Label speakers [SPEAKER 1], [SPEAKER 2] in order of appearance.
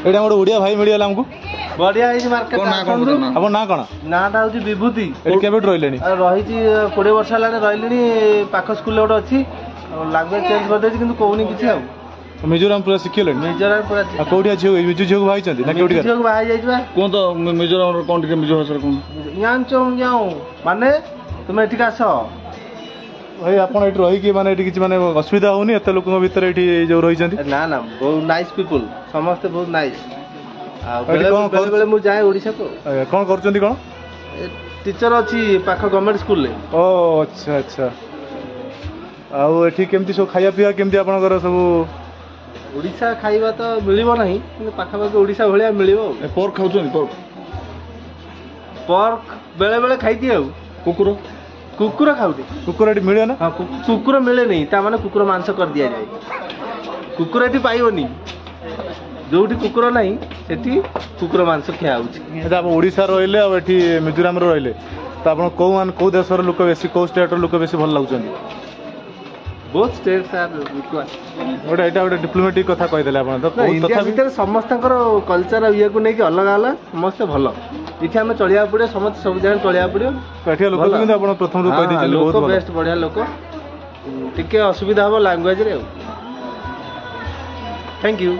[SPEAKER 1] एटा गोटे ओडिया भाई मिलगला हमको
[SPEAKER 2] बढ़िया है मार्केट
[SPEAKER 1] आप ना कौन
[SPEAKER 2] नाटा हूँ विभूति
[SPEAKER 1] केवे रही
[SPEAKER 2] रही 20 वर्ष है रही पाख स्कूल गोटे अच्छी लांगुएज चेंज कर देछि किंतु कहूनी किछि आ
[SPEAKER 1] मिजोराम पूरा शिखले
[SPEAKER 2] मिजोराम पूरा
[SPEAKER 1] कौटिया झील मिजो झील भाई ना कौटी
[SPEAKER 2] झील बाहर जाइबा
[SPEAKER 1] कोन तो मिजोराम कोन टिके मिजो भाषा कोन
[SPEAKER 2] यानचो याओ माने तुम एठिक आस
[SPEAKER 1] भाई आपण एठी रही कि माने एठी किछि माने असुविधा होनी एते लोकन भीतर एठी जो रही छथि
[SPEAKER 2] ना ना बहुत नाइस पीपल समस्त बहुत नाइस आ बेले मु जाए ओडिसा को
[SPEAKER 1] कोन करचंदी कोन
[SPEAKER 2] टीचर अछि पाख गवर्नमेंट स्कूल ले
[SPEAKER 1] ओ अच्छा अच्छा आउ एठी केमती सो खाया पिया केमती आपनकर सब
[SPEAKER 2] ओडिसा खाइबा तो मिलिबो नहीं किंतु पाखा पाखा ओडिसा भलिया मिलिबो
[SPEAKER 1] पोर्क खाउछन
[SPEAKER 2] पोर्क बेले बेले खाइती आ
[SPEAKER 1] कुकुर
[SPEAKER 2] कुकुर खाउती
[SPEAKER 1] कुकुर एठी मिले ना
[SPEAKER 2] हां कुकुर मिले नहीं ता माने कुकुर मांस कर दिया जाए कुकुर एठी पाइबोनी जोठी कुकुर नहीं सेठी कुकुर मांस खिया होउची
[SPEAKER 1] एटा आप ओडिसा रहले आ एठी मिजोराम रो रहले त आपण को देशर लोक बेसी को स्टेट लोक बेसी भल लागुछन
[SPEAKER 2] बोथ स्टेट्स आर रिक्वायर्ड
[SPEAKER 1] ओटा एटा ओटा डिप्लोमेटिक कथा कहि देले आपण त
[SPEAKER 2] इंडिया भीतर समस्तकर कल्चर ये को नै कि अलग अलग समस्त भलो इथे हम चलिया पड़े समस्त सब जन चलिया पड़े
[SPEAKER 1] काठिया लोक किंतु आपण प्रथम रो कहि देछन बहुत
[SPEAKER 2] लोक बेस्ट बढ़िया लोक टिके असुविधा हो लैंग्वेज रे थैंक यू